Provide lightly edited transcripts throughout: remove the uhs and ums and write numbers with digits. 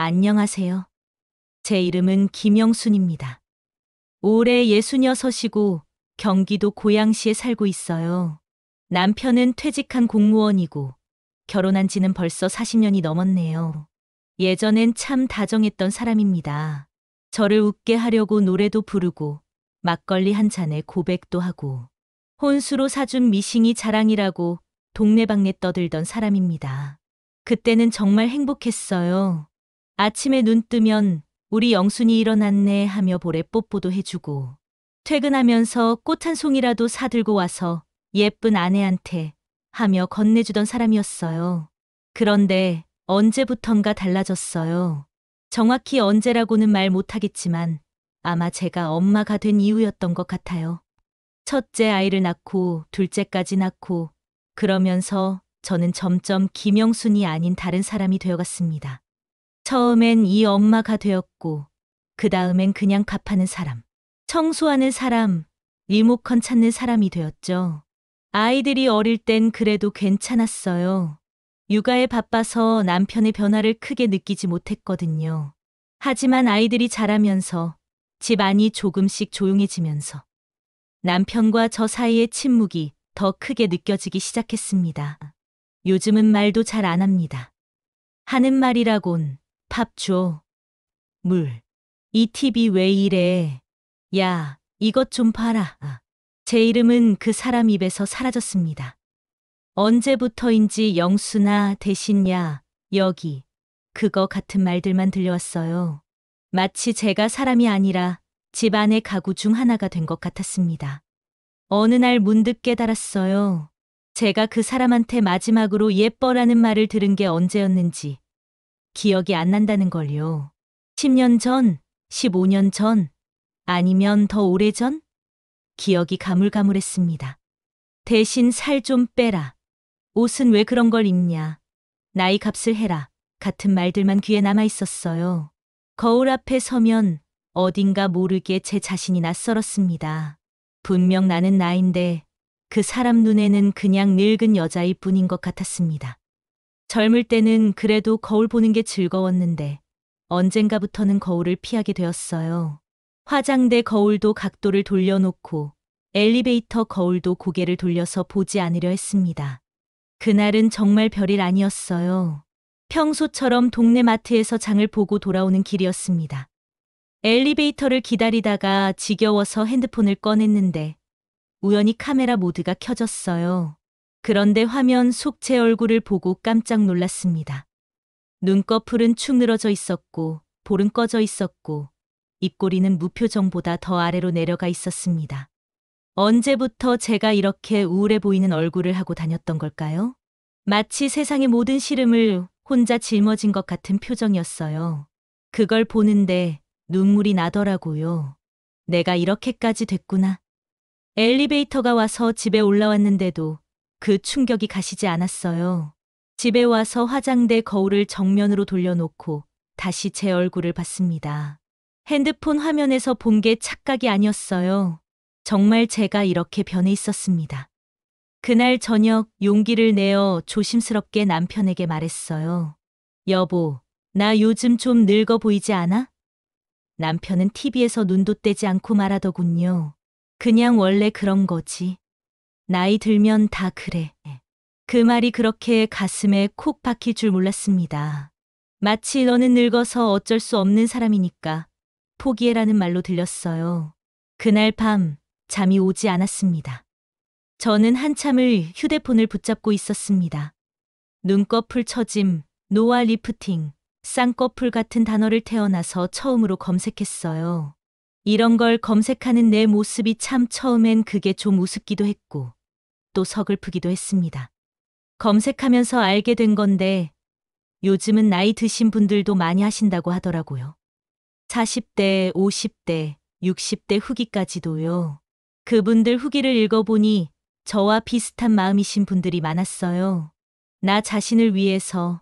안녕하세요. 제 이름은 김영순입니다. 올해 66이고 경기도 고양시에 살고 있어요. 남편은 퇴직한 공무원이고 결혼한 지는 벌써 40년이 넘었네요. 예전엔 참 다정했던 사람입니다. 저를 웃게 하려고 노래도 부르고 막걸리 한 잔에 고백도 하고 혼수로 사준 미싱이 자랑이라고 동네방네 떠들던 사람입니다. 그때는 정말 행복했어요. 아침에 눈 뜨면 우리 영순이 일어났네 하며 볼에 뽀뽀도 해주고 퇴근하면서 꽃 한 송이라도 사들고 와서 예쁜 아내한테 하며 건네주던 사람이었어요. 그런데 언제부턴가 달라졌어요. 정확히 언제라고는 말 못하겠지만 아마 제가 엄마가 된 이후였던 것 같아요. 첫째 아이를 낳고 둘째까지 낳고 그러면서 저는 점점 김영순이 아닌 다른 사람이 되어갔습니다. 처음엔 이 엄마가 되었고 그 다음엔 그냥 밥하는 사람, 청소하는 사람, 리모컨 찾는 사람이 되었죠. 아이들이 어릴 땐 그래도 괜찮았어요. 육아에 바빠서 남편의 변화를 크게 느끼지 못했거든요. 하지만 아이들이 자라면서 집안이 조금씩 조용해지면서 남편과 저 사이의 침묵이 더 크게 느껴지기 시작했습니다. 요즘은 말도 잘 안 합니다. 하는 말이라곤 밥 줘. 물. 이 TV 왜 이래? 야, 이것 좀 봐라. 제 이름은 그 사람 입에서 사라졌습니다. 언제부터인지 영수나 대신야, 여기, 그거 같은 말들만 들려왔어요. 마치 제가 사람이 아니라 집안의 가구 중 하나가 된 것 같았습니다. 어느 날 문득 깨달았어요. 제가 그 사람한테 마지막으로 예뻐라는 말을 들은 게 언제였는지 기억이 안 난다는 걸요. 10년 전, 15년 전, 아니면 더 오래전? 기억이 가물가물했습니다. 대신 살 좀 빼라. 옷은 왜 그런 걸 입냐. 나이 값을 해라. 같은 말들만 귀에 남아 있었어요. 거울 앞에 서면 어딘가 모르게 제 자신이 낯설었습니다. 분명 나는 나인데 그 사람 눈에는 그냥 늙은 여자일 뿐인 것 같았습니다. 젊을 때는 그래도 거울 보는 게 즐거웠는데 언젠가부터는 거울을 피하게 되었어요. 화장대 거울도 각도를 돌려놓고 엘리베이터 거울도 고개를 돌려서 보지 않으려 했습니다. 그날은 정말 별일 아니었어요. 평소처럼 동네 마트에서 장을 보고 돌아오는 길이었습니다. 엘리베이터를 기다리다가 지겨워서 핸드폰을 꺼냈는데 우연히 카메라 모드가 켜졌어요. 그런데 화면 속 제 얼굴을 보고 깜짝 놀랐습니다. 눈꺼풀은 축 늘어져 있었고 볼은 꺼져 있었고 입꼬리는 무표정보다 더 아래로 내려가 있었습니다. 언제부터 제가 이렇게 우울해 보이는 얼굴을 하고 다녔던 걸까요? 마치 세상의 모든 시름을 혼자 짊어진 것 같은 표정이었어요. 그걸 보는데 눈물이 나더라고요. 내가 이렇게까지 됐구나. 엘리베이터가 와서 집에 올라왔는데도 그 충격이 가시지 않았어요. 집에 와서 화장대 거울을 정면으로 돌려놓고 다시 제 얼굴을 봤습니다. 핸드폰 화면에서 본 게 착각이 아니었어요. 정말 제가 이렇게 변해 있었습니다. 그날 저녁 용기를 내어 조심스럽게 남편에게 말했어요. 여보, 나 요즘 좀 늙어 보이지 않아? 남편은 TV에서 눈도 떼지 않고 말하더군요. 그냥 원래 그런 거지. 나이 들면 다 그래. 그 말이 그렇게 가슴에 콕 박힐 줄 몰랐습니다. 마치 너는 늙어서 어쩔 수 없는 사람이니까 포기해라는 말로 들렸어요. 그날 밤 잠이 오지 않았습니다. 저는 한참을 휴대폰을 붙잡고 있었습니다. 눈꺼풀 처짐, 노화 리프팅, 쌍꺼풀 같은 단어를 태어나서 처음으로 검색했어요. 이런 걸 검색하는 내 모습이 참 처음엔 그게 좀 우습기도 했고 또 서글프기도 했습니다. 검색하면서 알게 된 건데 요즘은 나이 드신 분들도 많이 하신다고 하더라고요. 40대, 50대, 60대 후기까지도요. 그분들 후기를 읽어보니 저와 비슷한 마음이신 분들이 많았어요. 나 자신을 위해서,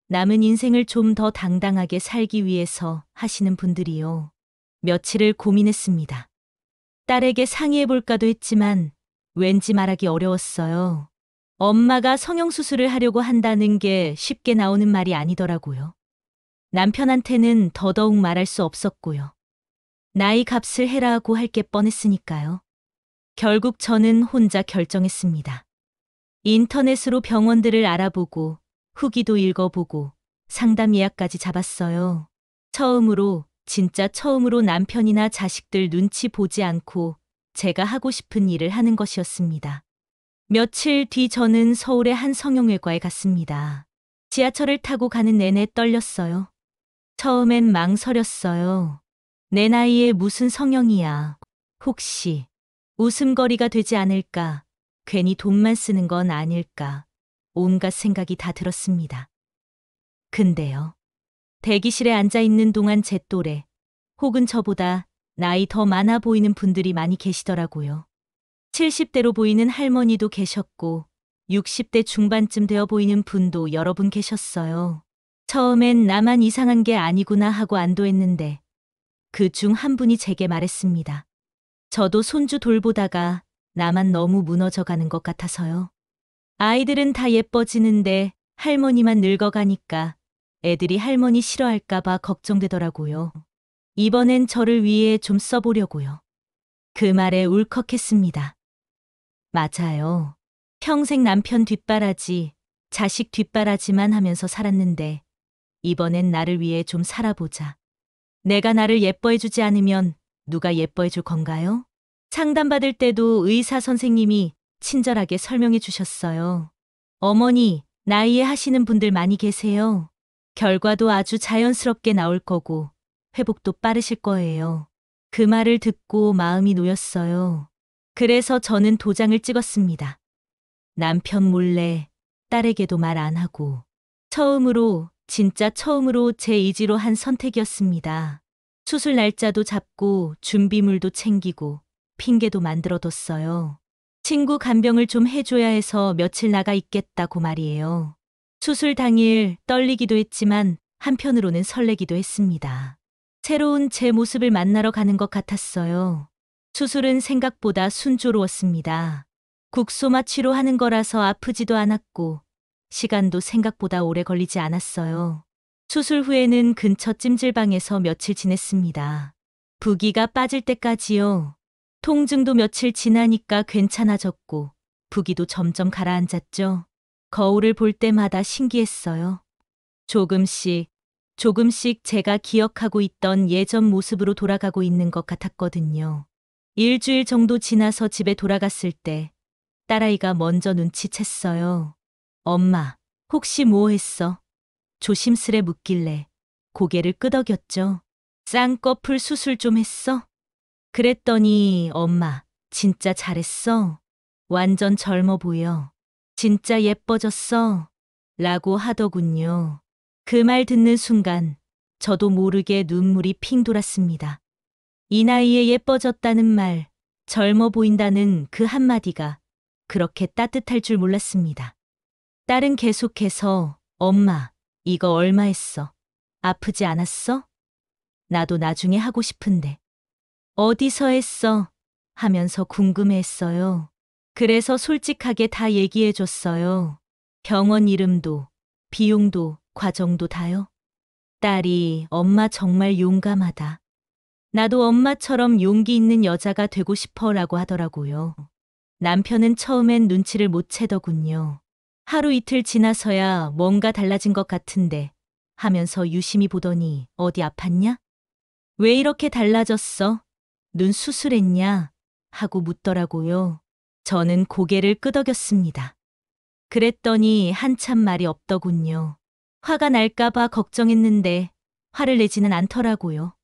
남은 인생을 좀 더 당당하게 살기 위해서 하시는 분들이요. 며칠을 고민했습니다. 딸에게 상의해볼까도 했지만 왠지 말하기 어려웠어요. 엄마가 성형수술을 하려고 한다는 게 쉽게 나오는 말이 아니더라고요. 남편한테는 더더욱 말할 수 없었고요. 나이 값을 해라고 할 게 뻔했으니까요. 결국 저는 혼자 결정했습니다. 인터넷으로 병원들을 알아보고 후기도 읽어보고 상담 예약까지 잡았어요. 진짜 처음으로 남편이나 자식들 눈치 보지 않고 제가 하고 싶은 일을 하는 것이었습니다. 며칠 뒤 저는 서울의 한 성형외과에 갔습니다. 지하철을 타고 가는 내내 떨렸어요. 처음엔 망설였어요. 내 나이에 무슨 성형이야. 혹시 웃음거리가 되지 않을까? 괜히 돈만 쓰는 건 아닐까? 온갖 생각이 다 들었습니다. 근데요. 대기실에 앉아 있는 동안 제 또래, 혹은 저보다 나이 더 많아 보이는 분들이 많이 계시더라고요. 70대로 보이는 할머니도 계셨고, 60대 중반쯤 되어 보이는 분도 여러 분 계셨어요. 처음엔 나만 이상한 게 아니구나 하고 안도했는데, 그 중 한 분이 제게 말했습니다. 저도 손주 돌보다가 나만 너무 무너져가는 것 같아서요. 아이들은 다 예뻐지는데 할머니만 늙어가니까 애들이 할머니 싫어할까봐 걱정되더라고요. 이번엔 저를 위해 좀 써보려고요. 그 말에 울컥했습니다. 맞아요. 평생 남편 뒷바라지, 자식 뒷바라지만 하면서 살았는데 이번엔 나를 위해 좀 살아보자. 내가 나를 예뻐해주지 않으면 누가 예뻐해줄 건가요? 상담받을 때도 의사 선생님이 친절하게 설명해 주셨어요. 어머니, 나이에 하시는 분들 많이 계세요. 결과도 아주 자연스럽게 나올 거고 회복도 빠르실 거예요. 그 말을 듣고 마음이 놓였어요. 그래서 저는 도장을 찍었습니다. 남편 몰래 딸에게도 말 안 하고 진짜 처음으로 제 의지로 한 선택이었습니다. 수술 날짜도 잡고 준비물도 챙기고 핑계도 만들어뒀어요. 친구 간병을 좀 해줘야 해서 며칠 나가 있겠다고 말이에요. 수술 당일 떨리기도 했지만 한편으로는 설레기도 했습니다. 새로운 제 모습을 만나러 가는 것 같았어요. 수술은 생각보다 순조로웠습니다. 국소마 치료하는 거라서 아프지도 않았고 시간도 생각보다 오래 걸리지 않았어요. 수술 후에는 근처 찜질방에서 며칠 지냈습니다. 부기가 빠질 때까지요. 통증도 며칠 지나니까 괜찮아졌고 부기도 점점 가라앉았죠. 거울을 볼 때마다 신기했어요. 조금씩 제가 기억하고 있던 예전 모습으로 돌아가고 있는 것 같았거든요. 일주일 정도 지나서 집에 돌아갔을 때 딸아이가 먼저 눈치챘어요. 엄마, 혹시 뭐 했어? 조심스레 묻길래 고개를 끄덕였죠. 쌍꺼풀 수술 좀 했어? 그랬더니 엄마, 진짜 잘했어. 완전 젊어 보여. 진짜 예뻐졌어. 라고 하더군요. 그 말 듣는 순간 저도 모르게 눈물이 핑 돌았습니다. 이 나이에 예뻐졌다는 말, 젊어 보인다는 그 한마디가 그렇게 따뜻할 줄 몰랐습니다. 딸은 계속해서 엄마, 이거 얼마 했어? 아프지 않았어? 나도 나중에 하고 싶은데. 어디서 했어? 하면서 궁금해했어요. 그래서 솔직하게 다 얘기해줬어요. 병원 이름도, 비용도, 과정도 다요. 딸이 엄마 정말 용감하다. 나도 엄마처럼 용기 있는 여자가 되고 싶어라고 하더라고요. 남편은 처음엔 눈치를 못 채더군요. 하루 이틀 지나서야 뭔가 달라진 것 같은데 하면서 유심히 보더니 어디 아팠냐? 왜 이렇게 달라졌어? 눈 수술했냐? 하고 묻더라고요. 저는 고개를 끄덕였습니다. 그랬더니 한참 말이 없더군요. 화가 날까봐 걱정했는데 화를 내지는 않더라고요.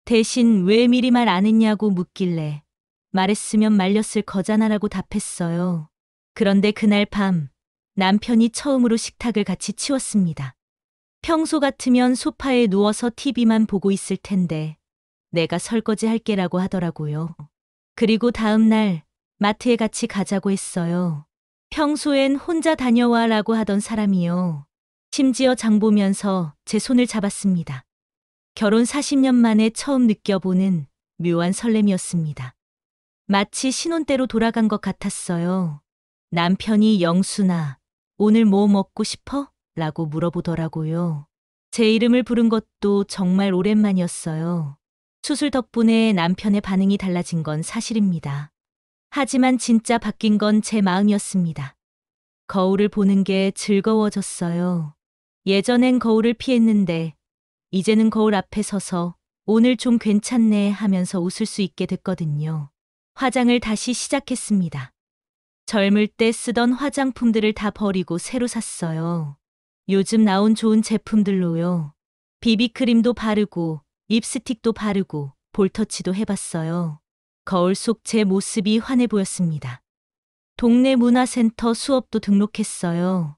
대신 왜 미리 말 안 했냐고 묻길래 말했으면 말렸을 거잖아라고 답했어요. 그런데 그날 밤 남편이 처음으로 식탁을 같이 치웠습니다. 평소 같으면 소파에 누워서 TV만 보고 있을 텐데 내가 설거지 할게라고 하더라고요. 그리고 다음 날 마트에 같이 가자고 했어요. 평소엔 혼자 다녀와라고 하던 사람이요. 심지어 장 보면서 제 손을 잡았습니다. 결혼 40년 만에 처음 느껴보는 묘한 설렘이었습니다. 마치 신혼 때로 돌아간 것 같았어요. 남편이 영순아, 오늘 뭐 먹고 싶어? 라고 물어보더라고요. 제 이름을 부른 것도 정말 오랜만이었어요. 수술 덕분에 남편의 반응이 달라진 건 사실입니다. 하지만 진짜 바뀐 건 제 마음이었습니다. 거울을 보는 게 즐거워졌어요. 예전엔 거울을 피했는데 이제는 거울 앞에 서서 오늘 좀 괜찮네 하면서 웃을 수 있게 됐거든요. 화장을 다시 시작했습니다. 젊을 때 쓰던 화장품들을 다 버리고 새로 샀어요. 요즘 나온 좋은 제품들로요. 비비크림도 바르고 립스틱도 바르고 볼터치도 해봤어요. 거울 속 제 모습이 환해 보였습니다. 동네 문화센터 수업도 등록했어요.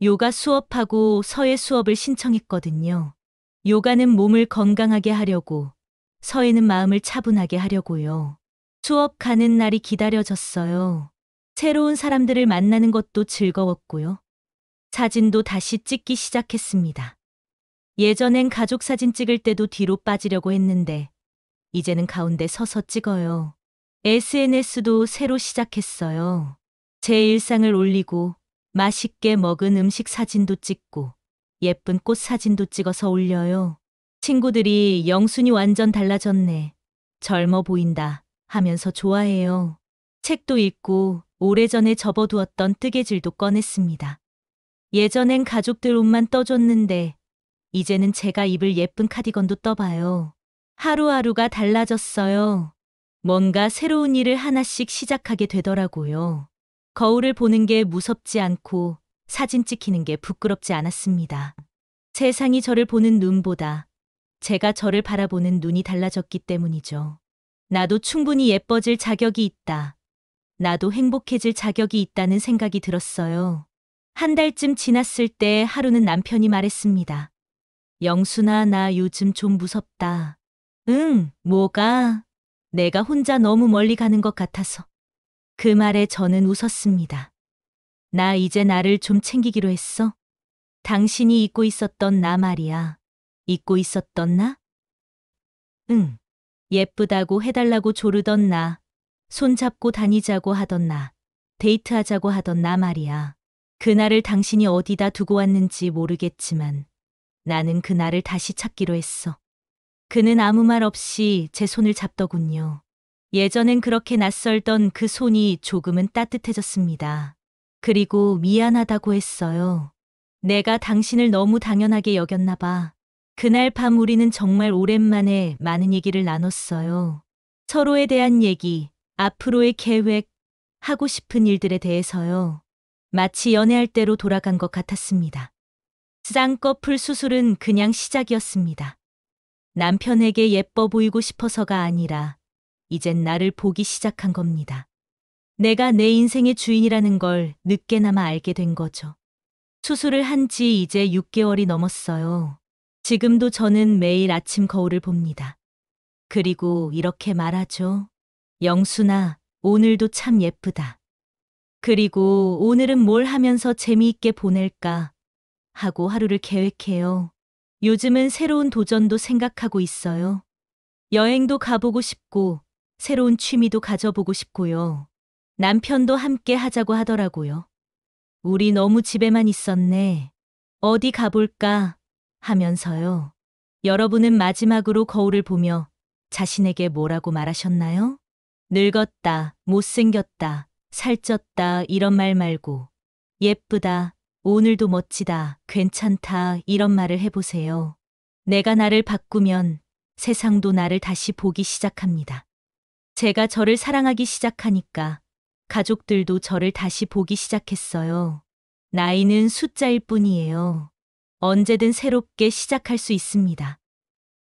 요가 수업하고 서예 수업을 신청했거든요. 요가는 몸을 건강하게 하려고, 서예는 마음을 차분하게 하려고요. 수업 가는 날이 기다려졌어요. 새로운 사람들을 만나는 것도 즐거웠고요. 사진도 다시 찍기 시작했습니다. 예전엔 가족 사진 찍을 때도 뒤로 빠지려고 했는데, 이제는 가운데 서서 찍어요. SNS도 새로 시작했어요. 제 일상을 올리고, 맛있게 먹은 음식 사진도 찍고, 예쁜 꽃 사진도 찍어서 올려요. 친구들이 영순이 완전 달라졌네. 젊어 보인다 하면서 좋아해요. 책도 읽고 오래전에 접어두었던 뜨개질도 꺼냈습니다. 예전엔 가족들 옷만 떠줬는데 이제는 제가 입을 예쁜 카디건도 떠봐요. 하루하루가 달라졌어요. 뭔가 새로운 일을 하나씩 시작하게 되더라고요. 거울을 보는 게 무섭지 않고 사진 찍히는 게 부끄럽지 않았습니다. 세상이 저를 보는 눈보다 제가 저를 바라보는 눈이 달라졌기 때문이죠. 나도 충분히 예뻐질 자격이 있다. 나도 행복해질 자격이 있다는 생각이 들었어요. 한 달쯤 지났을 때 하루는 남편이 말했습니다. 영순아, 나 요즘 좀 무섭다. 응, 뭐가? 내가 혼자 너무 멀리 가는 것 같아서. 그 말에 저는 웃었습니다. 나 이제 나를 좀 챙기기로 했어. 당신이 잊고 있었던 나 말이야. 잊고 있었던 나? 응. 예쁘다고 해달라고 조르던 나. 손잡고 다니자고 하던 나. 데이트하자고 하던 나 말이야. 그날을 당신이 어디다 두고 왔는지 모르겠지만 나는 그날을 다시 찾기로 했어. 그는 아무 말 없이 제 손을 잡더군요. 예전엔 그렇게 낯설던 그 손이 조금은 따뜻해졌습니다. 그리고 미안하다고 했어요. 내가 당신을 너무 당연하게 여겼나 봐. 그날 밤 우리는 정말 오랜만에 많은 얘기를 나눴어요. 서로에 대한 얘기, 앞으로의 계획, 하고 싶은 일들에 대해서요. 마치 연애할 때로 돌아간 것 같았습니다. 쌍꺼풀 수술은 그냥 시작이었습니다. 남편에게 예뻐 보이고 싶어서가 아니라 이젠 나를 보기 시작한 겁니다. 내가 내 인생의 주인이라는 걸 늦게나마 알게 된 거죠. 수술을 한 지 이제 6개월이 넘었어요. 지금도 저는 매일 아침 거울을 봅니다. 그리고 이렇게 말하죠. 영순아, 오늘도 참 예쁘다. 그리고 오늘은 뭘 하면서 재미있게 보낼까 하고 하루를 계획해요. 요즘은 새로운 도전도 생각하고 있어요. 여행도 가보고 싶고 새로운 취미도 가져보고 싶고요. 남편도 함께 하자고 하더라고요. 우리 너무 집에만 있었네. 어디 가볼까 하면서요. 여러분은 마지막으로 거울을 보며 자신에게 뭐라고 말하셨나요? 늙었다, 못생겼다, 살쪘다 이런 말 말고 예쁘다, 오늘도 멋지다, 괜찮다 이런 말을 해보세요. 내가 나를 바꾸면 세상도 나를 다시 보기 시작합니다. 제가 저를 사랑하기 시작하니까 가족들도 저를 다시 보기 시작했어요. 나이는 숫자일 뿐이에요. 언제든 새롭게 시작할 수 있습니다.